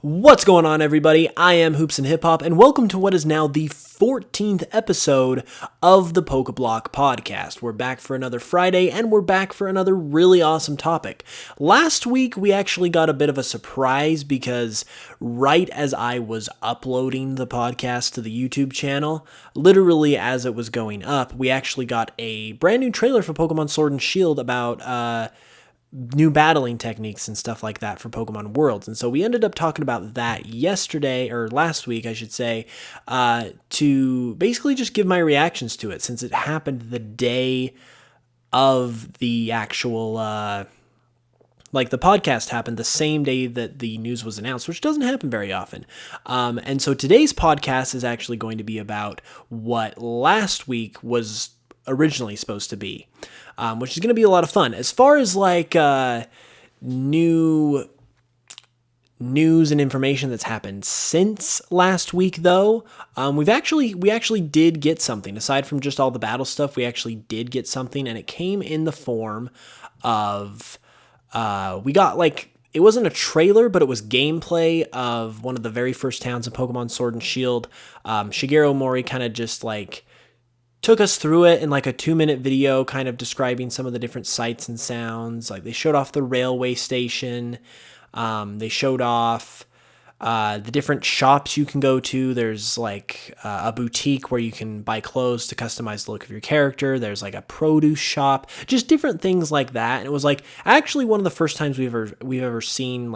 What's going on, everybody? I am Hoops and Hip Hop, and welcome to what is now the 14th episode of the Pokeblock Podcast. We're back for another Friday, and we're back for another really awesome topic. Last week, we actually got a bit of a surprise because right as I was uploading the podcast to the YouTube channel, literally as it was going up, we actually got a brand new trailer for Pokemon Sword and Shield about new battling techniques and stuff like that for Pokemon Worlds. And so we ended up talking about that yesterday, or last week, I should say, to basically just give my reactions to it, since it happened the day of the actual, the podcast happened the same day that the news was announced, which doesn't happen very often. And so today's podcast is actually going to be about what last week was originally supposed to be, which is going to be a lot of fun. As far as new news and information that's happened since last week, though, we actually did get something. Aside from just all the battle stuff, we actually did get something, and it came in the form of we got it wasn't a trailer, but it was gameplay of one of the very first towns in Pokemon Sword and Shield. Shigeru Mori kind of just took us through it in a 2-minute video, kind of describing some of the different sights and sounds. They showed off the railway station. They showed off the different shops you can go to. There's a boutique where you can buy clothes to customize the look of your character. There's a produce shop, just different things like that. And it was actually one of the first times we've ever seen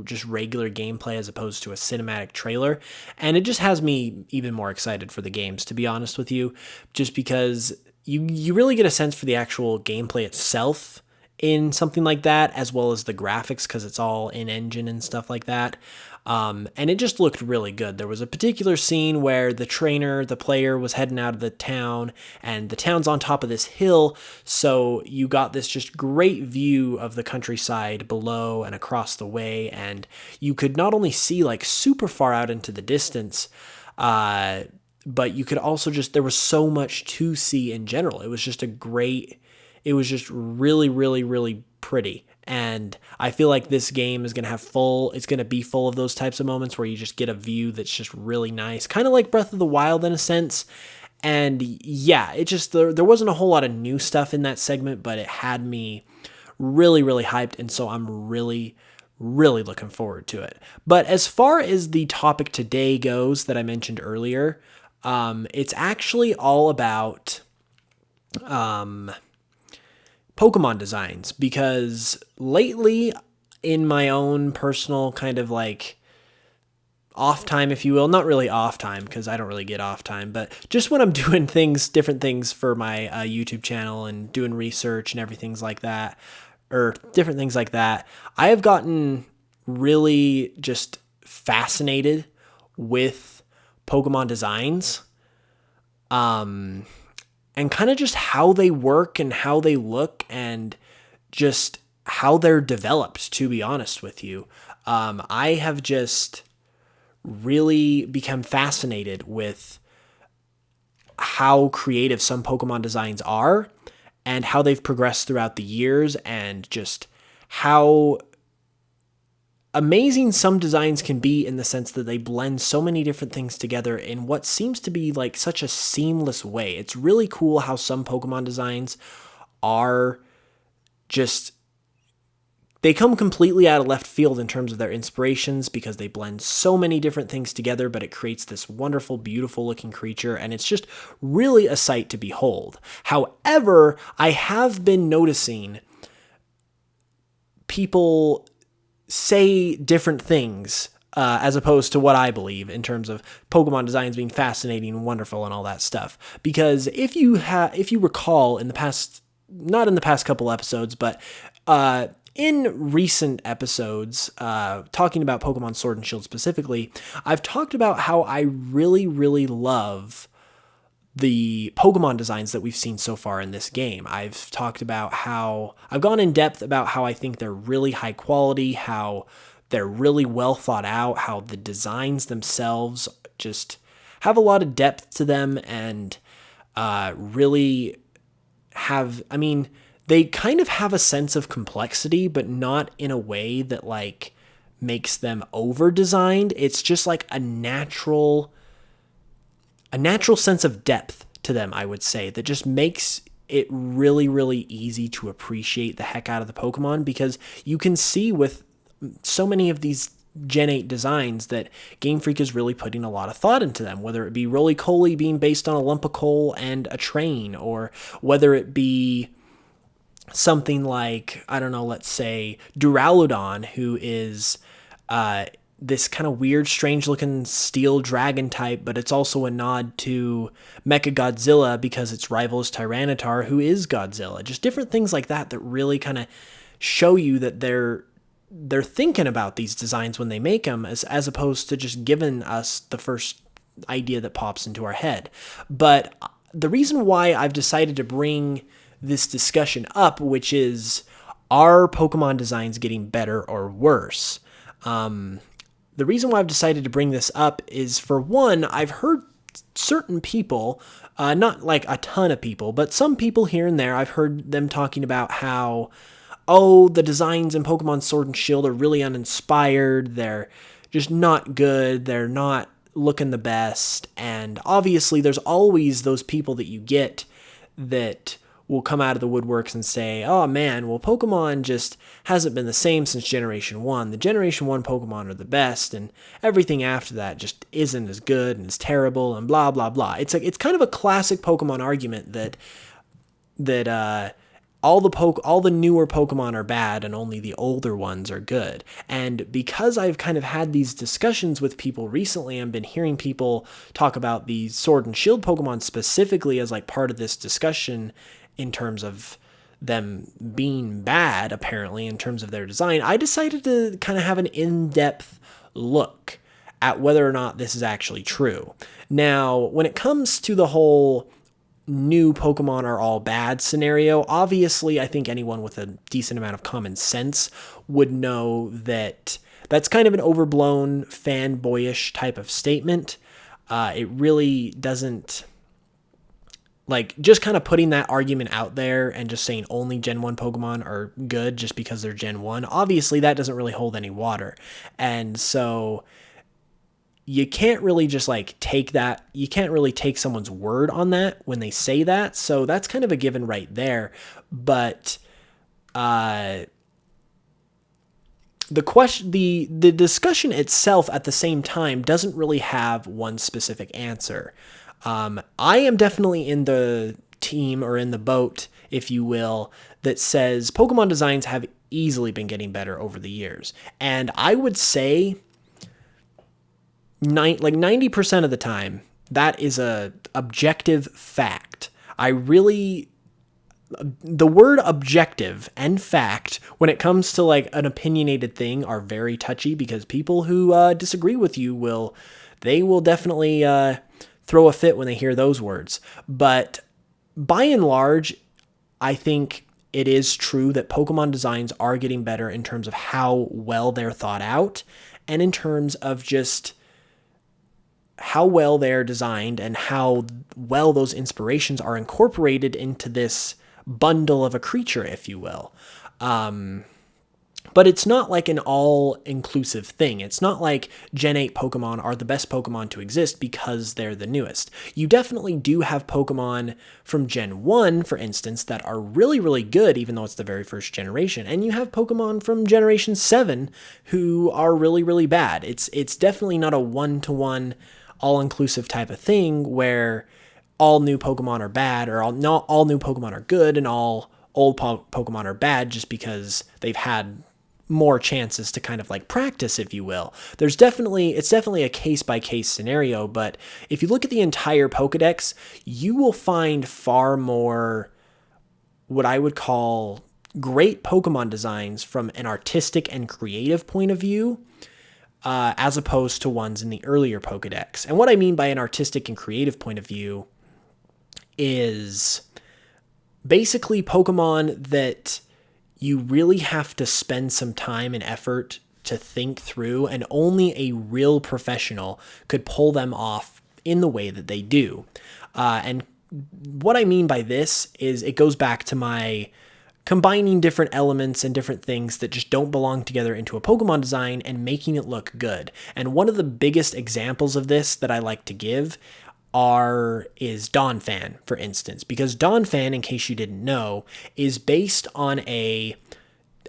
just regular gameplay as opposed to a cinematic trailer. And it just has me even more excited for the games, to be honest with you, just because you really get a sense for the actual gameplay itself in something like that, as well as the graphics, because it's all in engine and stuff like that. And it just looked really good. There was a particular scene where the player was heading out of the town, and the town's on top of this hill, so you got this just great view of the countryside below and across the way, and you could not only see super far out into the distance, but you could also there was so much to see in general. It was just really, really, really pretty. And I feel like this game is going to be full of those types of moments where you just get a view that's just really nice, kind of like Breath of the Wild in a sense. And yeah, there wasn't a whole lot of new stuff in that segment, but it had me really, really hyped. And so I'm really, really looking forward to it. But as far as the topic today goes that I mentioned earlier, it's actually all about Pokemon designs, because lately, in my own personal kind of off time, if you will, not really off time because I don't really get off time, but just when I'm doing different things for my YouTube channel and doing research and different things like that, I have gotten really just fascinated with Pokemon designs. And kind of just how they work and how they look and just how they're developed, to be honest with you. I have just really become fascinated with how creative some Pokemon designs are and how they've progressed throughout the years, and just how amazing some designs can be, in the sense that they blend so many different things together in what seems to be such a seamless way. It's really cool how some Pokemon designs are they come completely out of left field in terms of their inspirations, because they blend so many different things together, but it creates this wonderful, beautiful looking creature, and it's just really a sight to behold. However, I have been noticing people say different things as opposed to what I believe in terms of Pokemon designs being fascinating and wonderful and all that stuff. Because if you recall, not in the past couple episodes, but in recent episodes, talking about Pokemon Sword and Shield specifically, I've talked about how I really, really love the Pokemon designs that we've seen so far in this game. I've talked about how I've gone in depth about how I think they're really high quality, how they're really well thought out, how the designs themselves just have a lot of depth to them, and really have, they kind of have a sense of complexity, but not in a way that makes them over-designed. It's just like a natural sense of depth to them, I would say, that just makes it really, really easy to appreciate the heck out of the Pokemon, because you can see with so many of these Gen 8 designs that Game Freak is really putting a lot of thought into them, whether it be Roly-Coly being based on a lump of coal and a train, or whether it be something like, I don't know, let's say Duraludon, who is this kind of weird, strange-looking steel dragon type, but it's also a nod to Mechagodzilla because its rival is Tyranitar, who is Godzilla. Just different things like that that really kind of show you that they're thinking about these designs when they make them, as opposed to just giving us the first idea that pops into our head. But the reason why I've decided to bring this discussion up, which is, are Pokemon designs getting better or worse? The reason why I've decided to bring this up is, for one, I've heard certain people, not like a ton of people, but some people here and there, I've heard them talking about how, the designs in Pokemon Sword and Shield are really uninspired, they're just not good, they're not looking the best, and obviously there's always those people that you get that will come out of the woodworks and say, oh man, well, Pokemon just hasn't been the same since Generation 1. The Generation 1 Pokemon are the best, and everything after that just isn't as good and is terrible and blah, blah, blah. It's kind of a classic Pokemon argument that all the newer Pokemon are bad and only the older ones are good. And because I've kind of had these discussions with people recently, I've been hearing people talk about the Sword and Shield Pokemon specifically as like part of this discussion in terms of them being bad, apparently, in terms of their design, I decided to kind of have an in-depth look at whether or not this is actually true. Now, when it comes to the whole new Pokemon are all bad scenario, obviously, I think anyone with a decent amount of common sense would know that that's kind of an overblown, fanboyish type of statement. It really doesn't... Like, just kind of putting that argument out there and just saying only Gen 1 Pokemon are good just because they're Gen 1, obviously that doesn't really hold any water. And so you can't really just like take that, you can't really take someone's word on that when they say that. So that's kind of a given right there. But the discussion itself at the same time doesn't really have one specific answer. I am definitely in the team, or in the boat, if you will, that says Pokemon designs have easily been getting better over the years. And I would say 90% of the time, that is a objective fact. The word objective and fact, when it comes to like an opinionated thing, are very touchy, because people who disagree with you will definitely throw a fit when they hear those words. But by and large, I think it is true that Pokemon designs are getting better in terms of how well they're thought out, and in terms of just how well they're designed and how well those inspirations are incorporated into this bundle of a creature, if you will. But it's not like an all-inclusive thing. It's not like Gen 8 Pokemon are the best Pokemon to exist because they're the newest. You definitely do have Pokemon from Gen 1, for instance, that are really, really good, even though it's the very first generation. And you have Pokemon from Generation 7 who are really, really bad. It's definitely not a one-to-one, all-inclusive type of thing where all new Pokemon are bad, or not all new Pokemon are good, and all old Pokemon are bad just because they've had more chances to kind of like practice, if you will. It's definitely a case-by-case scenario, but if you look at the entire Pokedex, you will find far more what I would call great Pokemon designs from an artistic and creative point of view, as opposed to ones in the earlier Pokedex. And what I mean by an artistic and creative point of view is basically Pokemon that you really have to spend some time and effort to think through, and only a real professional could pull them off in the way that they do. And what I mean by this is, it goes back to my combining different elements and different things that just don't belong together into a Pokemon design and making it look good. And one of the biggest examples of this that I like to give is Dontphan, for instance, because Dontphan, in case you didn't know, is based on a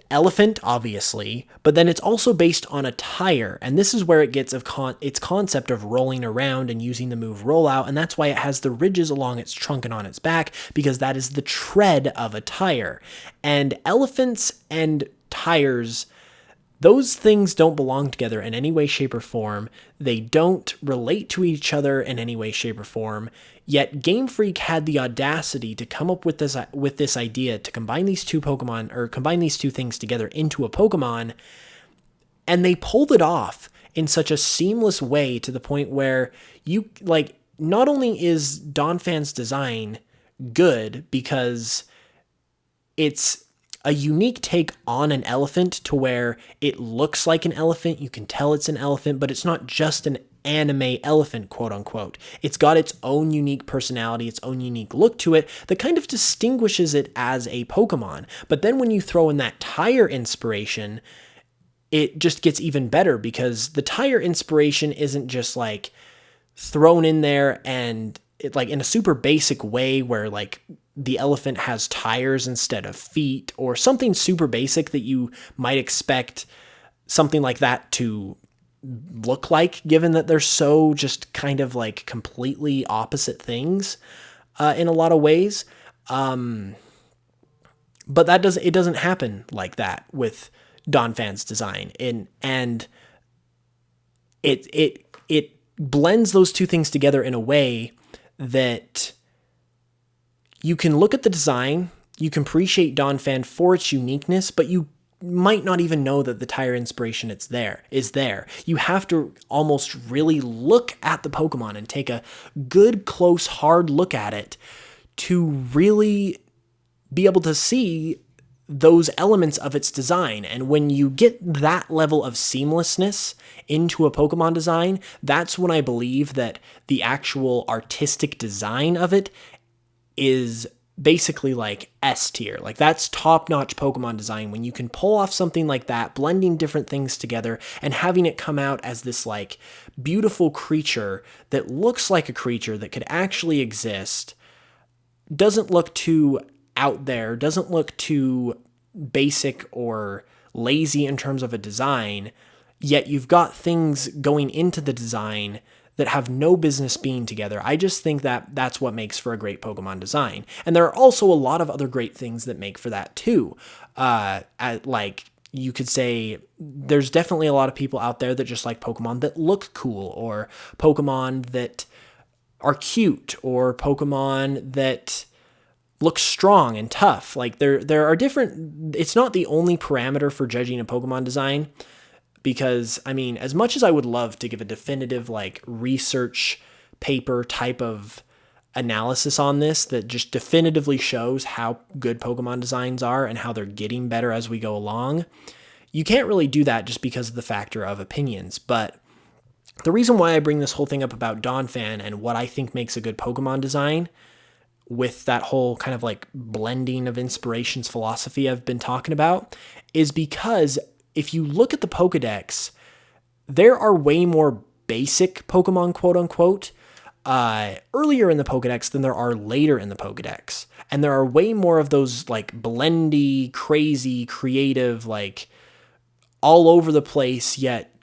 elephant, obviously, but then it's also based on a tire, and this is where it gets its concept of rolling around and using the move rollout, and that's why it has the ridges along its trunk and on its back, because that is the tread of a tire. And elephants and tires, those things don't belong together in any way, shape, or form. They don't relate to each other in any way, shape, or form. Yet Game Freak had the audacity to come up with this idea to combine these two things together into a Pokemon, and they pulled it off in such a seamless way to the point where not only is Dontphan's design good because it's a unique take on an elephant to where it looks like an elephant, you can tell it's an elephant, but it's not just an anime elephant, quote unquote. It's got its own unique personality, its own unique look to it that kind of distinguishes it as a Pokemon. But then when you throw in that tire inspiration, it just gets even better, because the tire inspiration isn't just like thrown in there and it like in a super basic way where like the elephant has tires instead of feet, or something super basic that you might expect something like that to look like, given that they're so just kind of like completely opposite things in a lot of ways. But it doesn't happen like that with Dontphan's design, and it blends those two things together in a way that you can look at the design, you can appreciate Dontphan for its uniqueness, but you might not even know that the tire inspiration is there. You have to almost really look at the Pokemon and take a good, close, hard look at it to really be able to see those elements of its design. And when you get that level of seamlessness into a Pokemon design, that's when I believe that the actual artistic design of it is basically like S tier. Like that's top-notch Pokemon design, when you can pull off something like that, blending different things together and having it come out as this like beautiful creature that looks like a creature that could actually exist, doesn't look too out there, doesn't look too basic or lazy in terms of a design, yet you've got things going into the design that have no business being together. I just think that that's what makes for a great Pokemon design. And there are also a lot of other great things that make for that too. Like you could say there's definitely a lot of people out there that just like Pokemon that look cool, or Pokemon that are cute, or Pokemon that look strong and tough. Like there are different, it's not the only parameter for judging a Pokemon design. Because, I mean, as much as I would love to give a definitive, like, research paper type of analysis on this that just definitively shows how good Pokemon designs are and how they're getting better as we go along, you can't really do that just because of the factor of opinions. But the reason why I bring this whole thing up about Dontphan and what I think makes a good Pokemon design, with that whole kind of like blending of inspirations philosophy I've been talking about, is because if you look at the Pokedex, there are way more basic Pokemon, quote unquote, earlier in the Pokedex than there are later in the Pokedex. And there are way more of those like blendy, crazy, creative, like all over the place, yet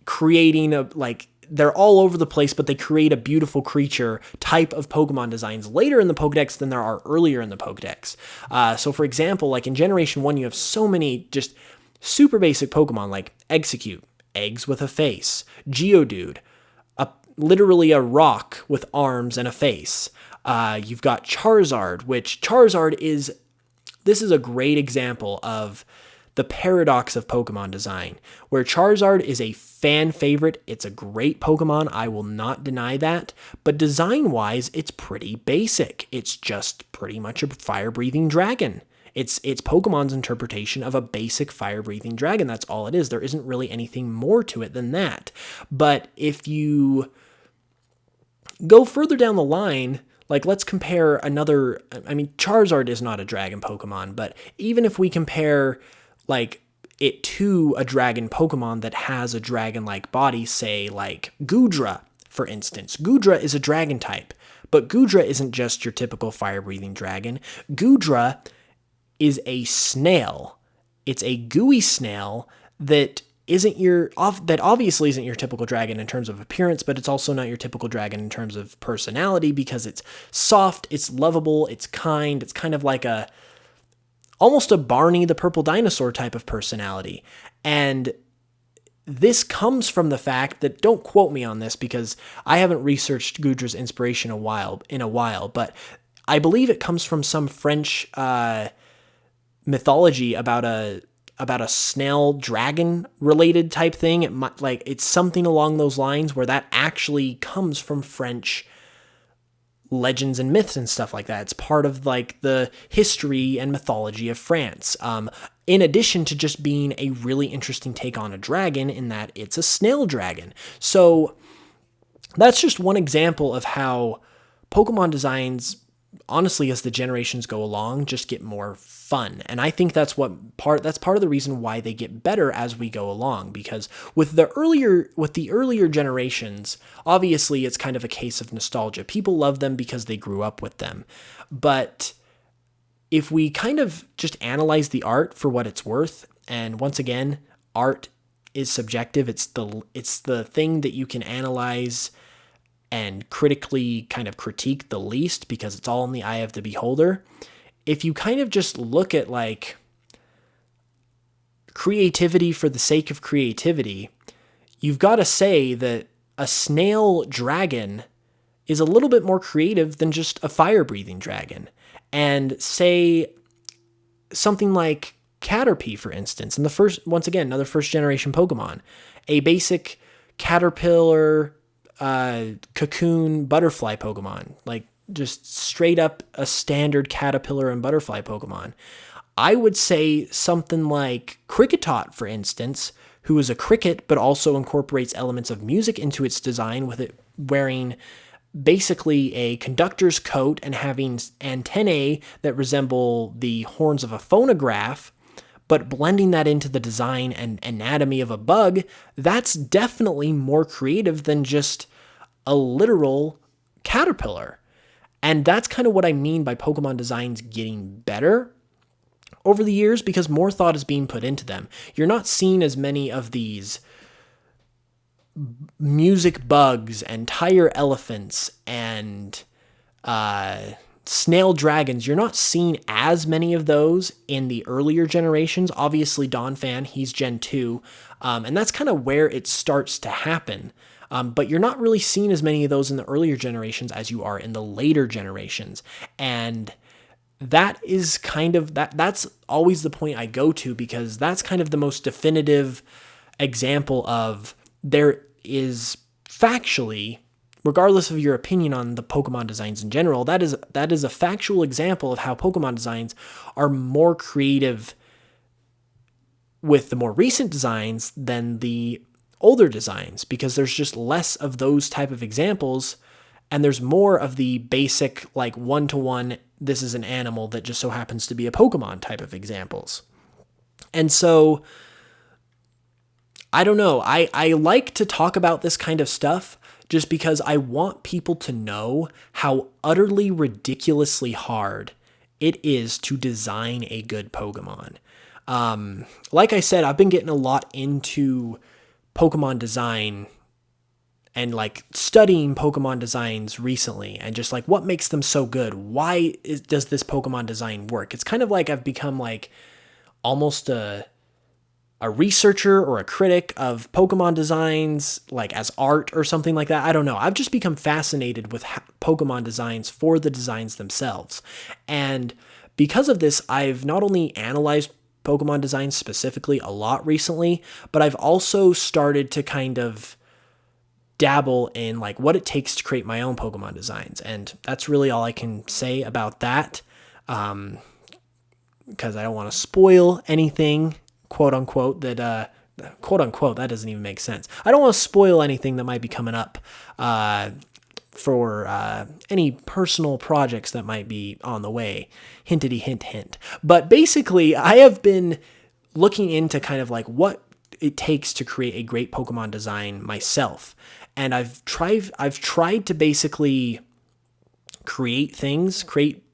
creating a like, they're all over the place, but they create a beautiful creature type of Pokemon designs later in the Pokedex than there are earlier in the Pokedex. So for example, like in Generation 1, you have so many just super basic Pokemon like Execute, eggs with a face, Geodude, literally a rock with arms and a face. You've got Charizard, which this is a great example of the paradox of Pokemon design, where Charizard is a fan favorite. It's a great Pokemon, I will not deny that, but design-wise, it's pretty basic. It's just pretty much a fire-breathing dragon. It's Pokemon's interpretation of a basic fire-breathing dragon. That's all it is. There isn't really anything more to it than that. But if you go further down the line, Like, let's compare another, I mean, Charizard is not a dragon Pokemon, but even if we compare, like, it to a dragon Pokemon that has a dragon-like body, say, like, Goodra, for instance. Goodra is a dragon type, but Goodra isn't just your typical fire-breathing dragon. Goodra is a snail. It's a gooey snail that obviously isn't your typical dragon in terms of appearance, but it's also not your typical dragon in terms of personality because it's soft, it's lovable, it's kind, it's kind of like almost a Barney the Purple Dinosaur type of personality. And this comes from the fact that, don't quote me on this because I haven't researched Goodra's inspiration in a while, but I believe it comes from some French mythology about a snail dragon related type thing. It's something along those lines where that actually comes from French legends and myths and stuff like that. It's part of like the history and mythology of France. In addition to just being a really interesting take on a dragon in that it's a snail dragon. So that's just one example of how Pokemon designs, honestly, as the generations go along, just get more fun. And I think that's part of the reason why they get better as we go along, because with the earlier generations, obviously it's kind of a case of nostalgia. People love them because they grew up with them. But if we kind of just analyze the art for what it's worth, and once again, art is subjective. It's the thing that you can analyze and critically kind of critique the least because it's all in the eye of the beholder. If you kind of just look at like creativity for the sake of creativity, you've got to say that a snail dragon is a little bit more creative than just a fire-breathing dragon. And say something like Caterpie, for instance, in another first-generation Pokemon, a basic caterpillar, cocoon, butterfly Pokemon, like just straight up a standard caterpillar and butterfly Pokemon. I would say something like Kricketot, for instance, who is a cricket but also incorporates elements of music into its design, with it wearing basically a conductor's coat and having antennae that resemble the horns of a phonograph, but blending that into the design and anatomy of a bug. That's definitely more creative than just a literal caterpillar. And that's kind of what I mean by Pokemon designs getting better over the years, because more thought is being put into them. You're not seeing as many of these music bugs and tire elephants and snail dragons. You're not seeing as many of those in the earlier generations. Obviously, Dontphan, he's Gen 2, and that's kind of where it starts to happen. But you're not really seeing as many of those in the earlier generations as you are in the later generations. And that is kind of, that's always the point I go to, because that's kind of the most definitive example of there is factually, regardless of your opinion on the Pokemon designs in general, that is a factual example of how Pokemon designs are more creative with the more recent designs than the older designs, because there's just less of those type of examples and there's more of the basic, like, one-to-one, this is an animal that just so happens to be a Pokemon type of examples. And so, I don't know, I like to talk about this kind of stuff just because I want people to know how utterly ridiculously hard it is to design a good Pokemon. Like I said, I've been getting a lot into Pokemon design and like studying Pokemon designs recently, and just like what makes them so good. Why does this Pokemon design work? It's kind of like I've become like almost a researcher or a critic of Pokemon designs, like as art or something like that. I don't know. I've just become fascinated with Pokemon designs for the designs themselves. And because of this, I've not only analyzed Pokemon designs specifically a lot recently, but I've also started to kind of dabble in like what it takes to create my own Pokemon designs. And that's really all I can say about that, because I don't want to spoil anything, quote unquote, that doesn't even make sense. I don't want to spoil anything that might be coming up for any personal projects that might be on the way. Hintity hint hint. But basically, I have been looking into kind of like what it takes to create a great Pokemon design myself. And I've tried to basically create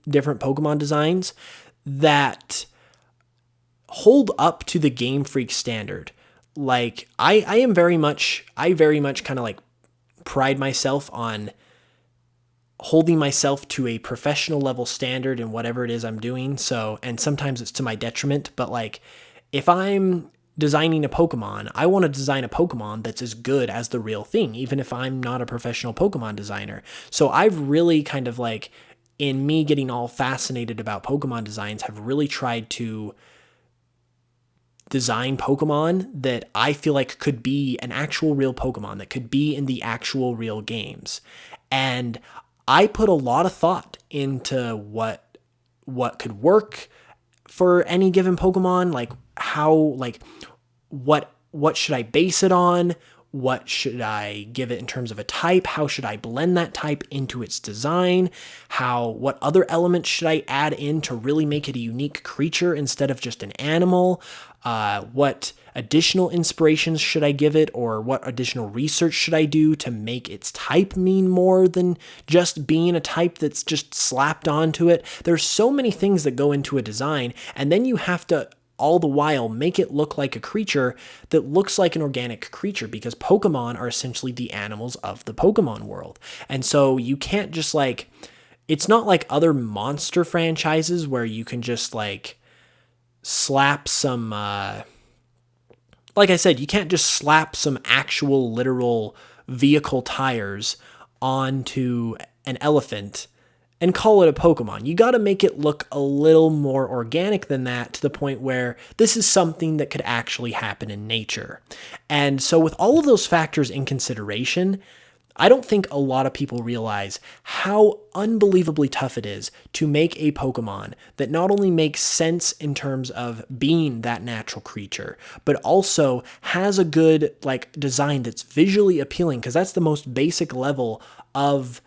different Pokemon designs that hold up to the Game Freak standard. Like I very much kind of like pride myself on holding myself to a professional level standard in whatever it is I'm doing. So, and sometimes it's to my detriment, but like if I'm designing a Pokemon, I want to design a Pokemon that's as good as the real thing, even if I'm not a professional Pokemon designer. So I've really kind of like, in me getting all fascinated about Pokemon designs, have really tried to design Pokemon that I feel like could be an actual real Pokemon, that could be in the actual real games. And I put a lot of thought into what could work for any given Pokemon, like how, like what should I base it on? What should I give it in terms of a type? How should I blend that type into its design? What other elements should I add in to really make it a unique creature instead of just an animal? What additional inspirations should I give it, or what additional research should I do to make its type mean more than just being a type that's just slapped onto it? There's so many things that go into a design, and then you have to all the while make it look like a creature that looks like an organic creature, because Pokemon are essentially the animals of the Pokemon world. And so you can't just like, it's not like other monster franchises where you can just like slap some, like I said, you can't just slap some actual literal vehicle tires onto an elephant and call it a Pokemon. You got to make it look a little more organic than that, to the point where this is something that could actually happen in nature. And so with all of those factors in consideration, I don't think a lot of people realize how unbelievably tough it is to make a Pokemon that not only makes sense in terms of being that natural creature, but also has a good like design that's visually appealing, because that's the most basic level of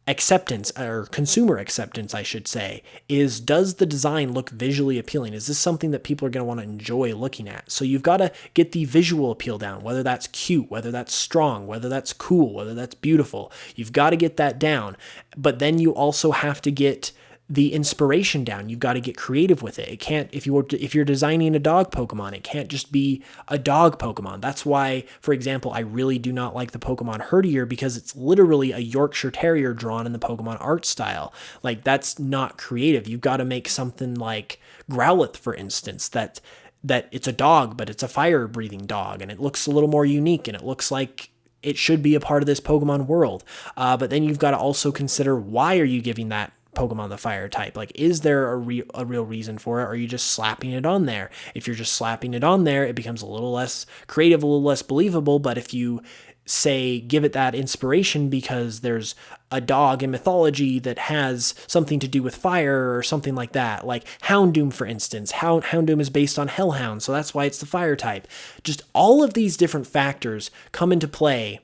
acceptance, or consumer acceptance, I should say, is, does the design look visually appealing? Is this something that people are going to want to enjoy looking at? So you've got to get the visual appeal down, whether that's cute, whether that's strong, whether that's cool, whether that's beautiful. You've got to get that down. But then you also have to get the inspiration down. You've got to get creative with it. It can't, if you're designing a dog Pokemon, it can't just be a dog Pokemon. That's why, for example, I really do not like the Pokemon Herdier, because it's literally a Yorkshire Terrier drawn in the Pokemon art style. Like, that's not creative. You've got to make something like Growlithe, for instance, that it's a dog, but it's a fire-breathing dog, and it looks a little more unique, and it looks like it should be a part of this Pokemon world. But then you've got to also consider, why are you giving that Pokemon the fire type? Like, is there a real reason for it, or are you just slapping it on there? If you're just slapping it on there, it becomes a little less creative, a little less believable. But if you say give it that inspiration because there's a dog in mythology that has something to do with fire or something like that, like Houndoom, for instance. Houndoom is based on Hellhound, so that's why it's the fire type. Just all of these different factors come into play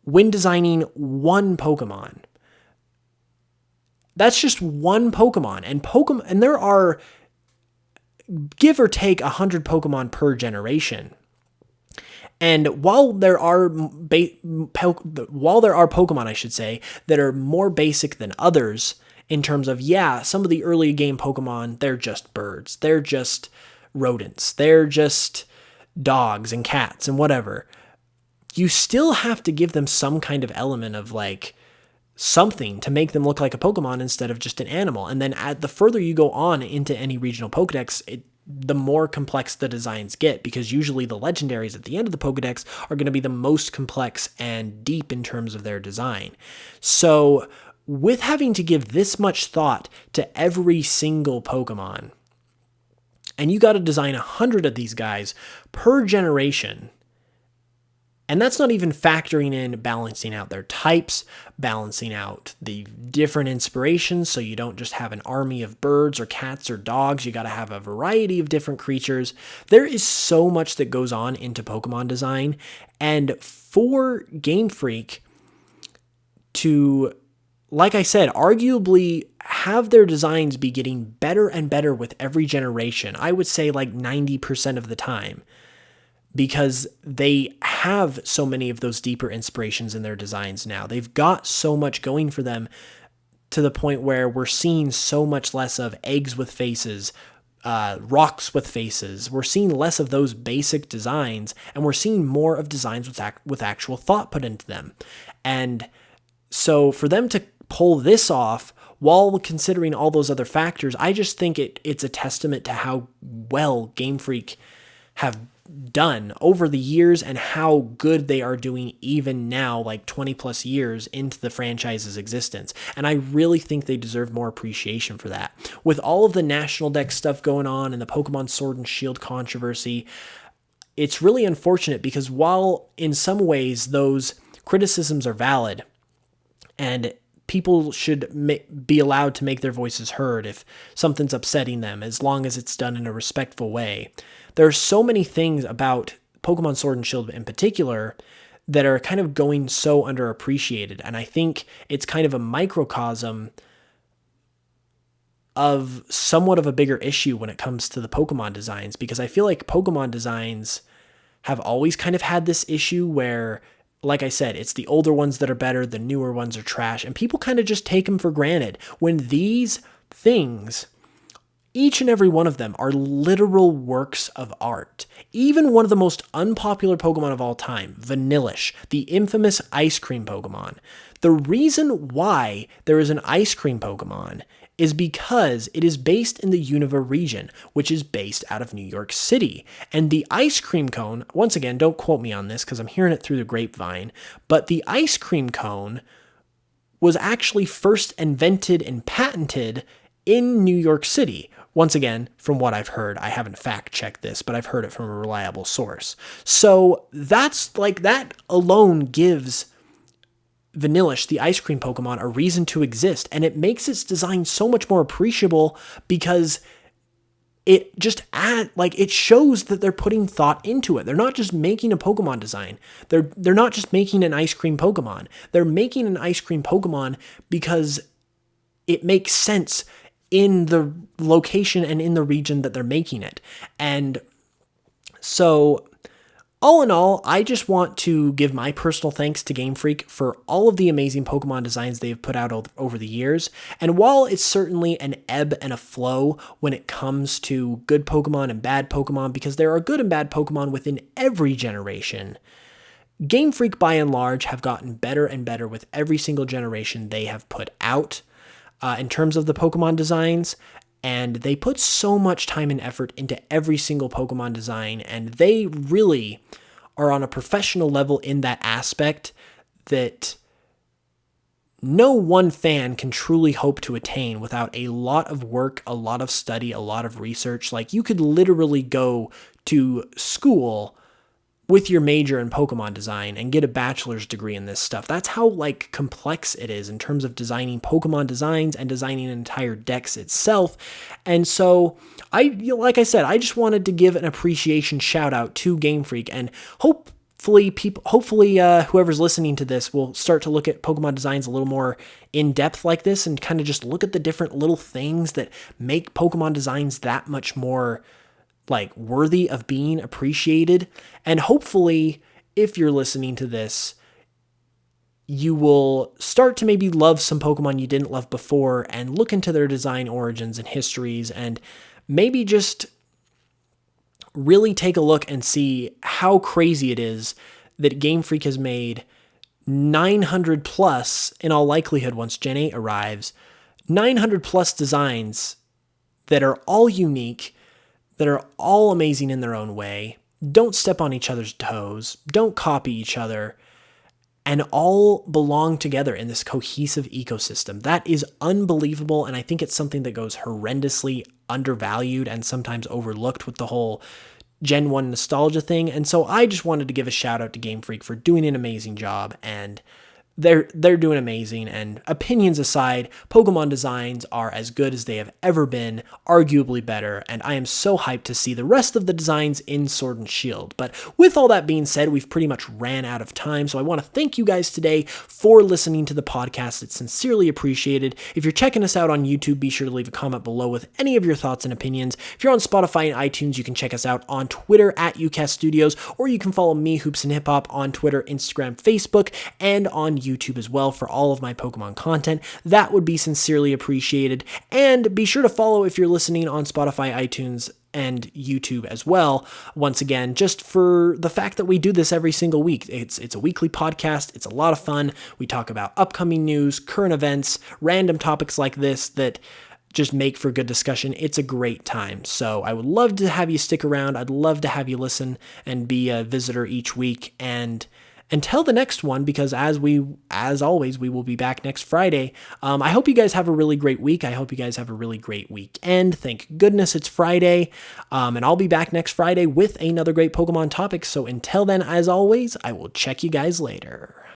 when designing one Pokemon. That's just one Pokemon, and there are, give or take, 100 Pokemon per generation. And while there are Pokemon, I should say, that are more basic than others in terms of, some of the early game Pokemon, they're just birds, they're just rodents, they're just dogs and cats and whatever. You still have to give them some kind of element of like something to make them look like a Pokemon instead of just an animal. And then the further you go on into any regional Pokedex, the more complex the designs get, because usually the legendaries at the end of the Pokedex are going to be the most complex and deep in terms of their design. So with having to give this much thought to every single Pokemon, and you got to design 100 of these guys per generation, and that's not even factoring in balancing out their types, balancing out the different inspirations, so you don't just have an army of birds or cats or dogs. You got to have a variety of different creatures. There is so much that goes on into Pokemon design, and for Game Freak to, like I said, arguably have their designs be getting better and better with every generation. I would say like 90% of the time, because they have so many of those deeper inspirations in their designs now. They've got so much going for them to the point where we're seeing so much less of eggs with faces, rocks with faces. We're seeing less of those basic designs, and we're seeing more of designs with actual thought put into them. And so for them to pull this off while considering all those other factors, I just think it's a testament to how well Game Freak have done over the years and how good they are doing even now, like 20 plus years into the franchise's existence. And I really think they deserve more appreciation for that. With all of the National Dex stuff going on and the Pokemon Sword and Shield controversy, it's really unfortunate because while in some ways those criticisms are valid and people should be allowed to make their voices heard if something's upsetting them, as long as it's done in a respectful way, there are so many things about Pokemon Sword and Shield in particular that are kind of going so underappreciated. And I think it's kind of a microcosm of somewhat of a bigger issue when it comes to the Pokemon designs, because I feel like Pokemon designs have always kind of had this issue where, like I said, it's the older ones that are better, the newer ones are trash, and people kind of just take them for granted when these things, each and every one of them, are literal works of art. Even one of the most unpopular Pokemon of all time, Vanillish, the infamous ice cream Pokemon. The reason why there is an ice cream Pokemon is because it is based in the Unova region, which is based out of New York City. And the ice cream cone, once again, don't quote me on this because I'm hearing it through the grapevine, but the ice cream cone was actually first invented and patented in New York City. Once again, from what I've heard, I haven't fact-checked this, but I've heard it from a reliable source. So that's like, that alone gives Vanillish, the ice cream Pokemon, a reason to exist, and it makes its design so much more appreciable because it just it shows that they're putting thought into it. They're not just making a Pokemon design. They're not just making an ice cream Pokemon. They're making an ice cream Pokemon because it makes sense in the location and in the region that they're making it. And so, all in all, I just want to give my personal thanks to Game Freak for all of the amazing Pokemon designs they've put out over the years. And while it's certainly an ebb and a flow when it comes to good Pokemon and bad Pokemon, because there are good and bad Pokemon within every generation, Game Freak by and large have gotten better and better with every single generation they have put out in terms of the Pokemon designs. And they put so much time and effort into every single Pokemon design, and they really are on a professional level in that aspect that no one fan can truly hope to attain without a lot of work, a lot of study, a lot of research. Like, you could literally go to school with your major in Pokemon design and get a bachelor's degree in this stuff. That's how complex it is in terms of designing Pokemon designs and designing an entire dex itself. And so like I said, I just wanted to give an appreciation shout out to Game Freak, and hopefully whoever's listening to this will start to look at Pokemon designs a little more in depth like this and kind of just look at the different little things that make Pokemon designs that much more worthy of being appreciated. And hopefully, if you're listening to this, you will start to maybe love some Pokemon you didn't love before and look into their design origins and histories, and maybe just really take a look and see how crazy it is that Game Freak has made 900 plus, in all likelihood once Gen 8 arrives, 900 plus designs that are all unique, that are all amazing in their own way, don't step on each other's toes, don't copy each other, and all belong together in this cohesive ecosystem. That is unbelievable, and I think it's something that goes horrendously undervalued and sometimes overlooked with the whole Gen 1 nostalgia thing. And so I just wanted to give a shout out to Game Freak for doing an amazing job, and they're doing amazing, and opinions aside, Pokemon designs are as good as they have ever been, arguably better, and I am so hyped to see the rest of the designs in Sword and Shield. But with all that being said, we've pretty much ran out of time, so I want to thank you guys today for listening to the podcast. It's sincerely appreciated. If you're checking us out on YouTube, be sure to leave a comment below with any of your thoughts and opinions. If you're on Spotify and iTunes, you can check us out on Twitter at UCast Studios, or you can follow me, Hoops and Hip Hop, on Twitter, Instagram, Facebook, and on YouTube as well for all of my Pokemon content. That would be sincerely appreciated. And be sure to follow if you're listening on Spotify, iTunes, and YouTube as well. Once again, just for the fact that we do this every single week. It's a weekly podcast. It's a lot of fun. We talk about upcoming news, current events, random topics like this that just make for good discussion. It's a great time. So I would love to have you stick around. I'd love to have you listen and be a visitor each week. And until the next one, because as always, we will be back next Friday. I hope you guys have a really great week. I hope you guys have a really great weekend. Thank goodness it's Friday. And I'll be back next Friday with another great Pokemon topic. So until then, as always, I will check you guys later.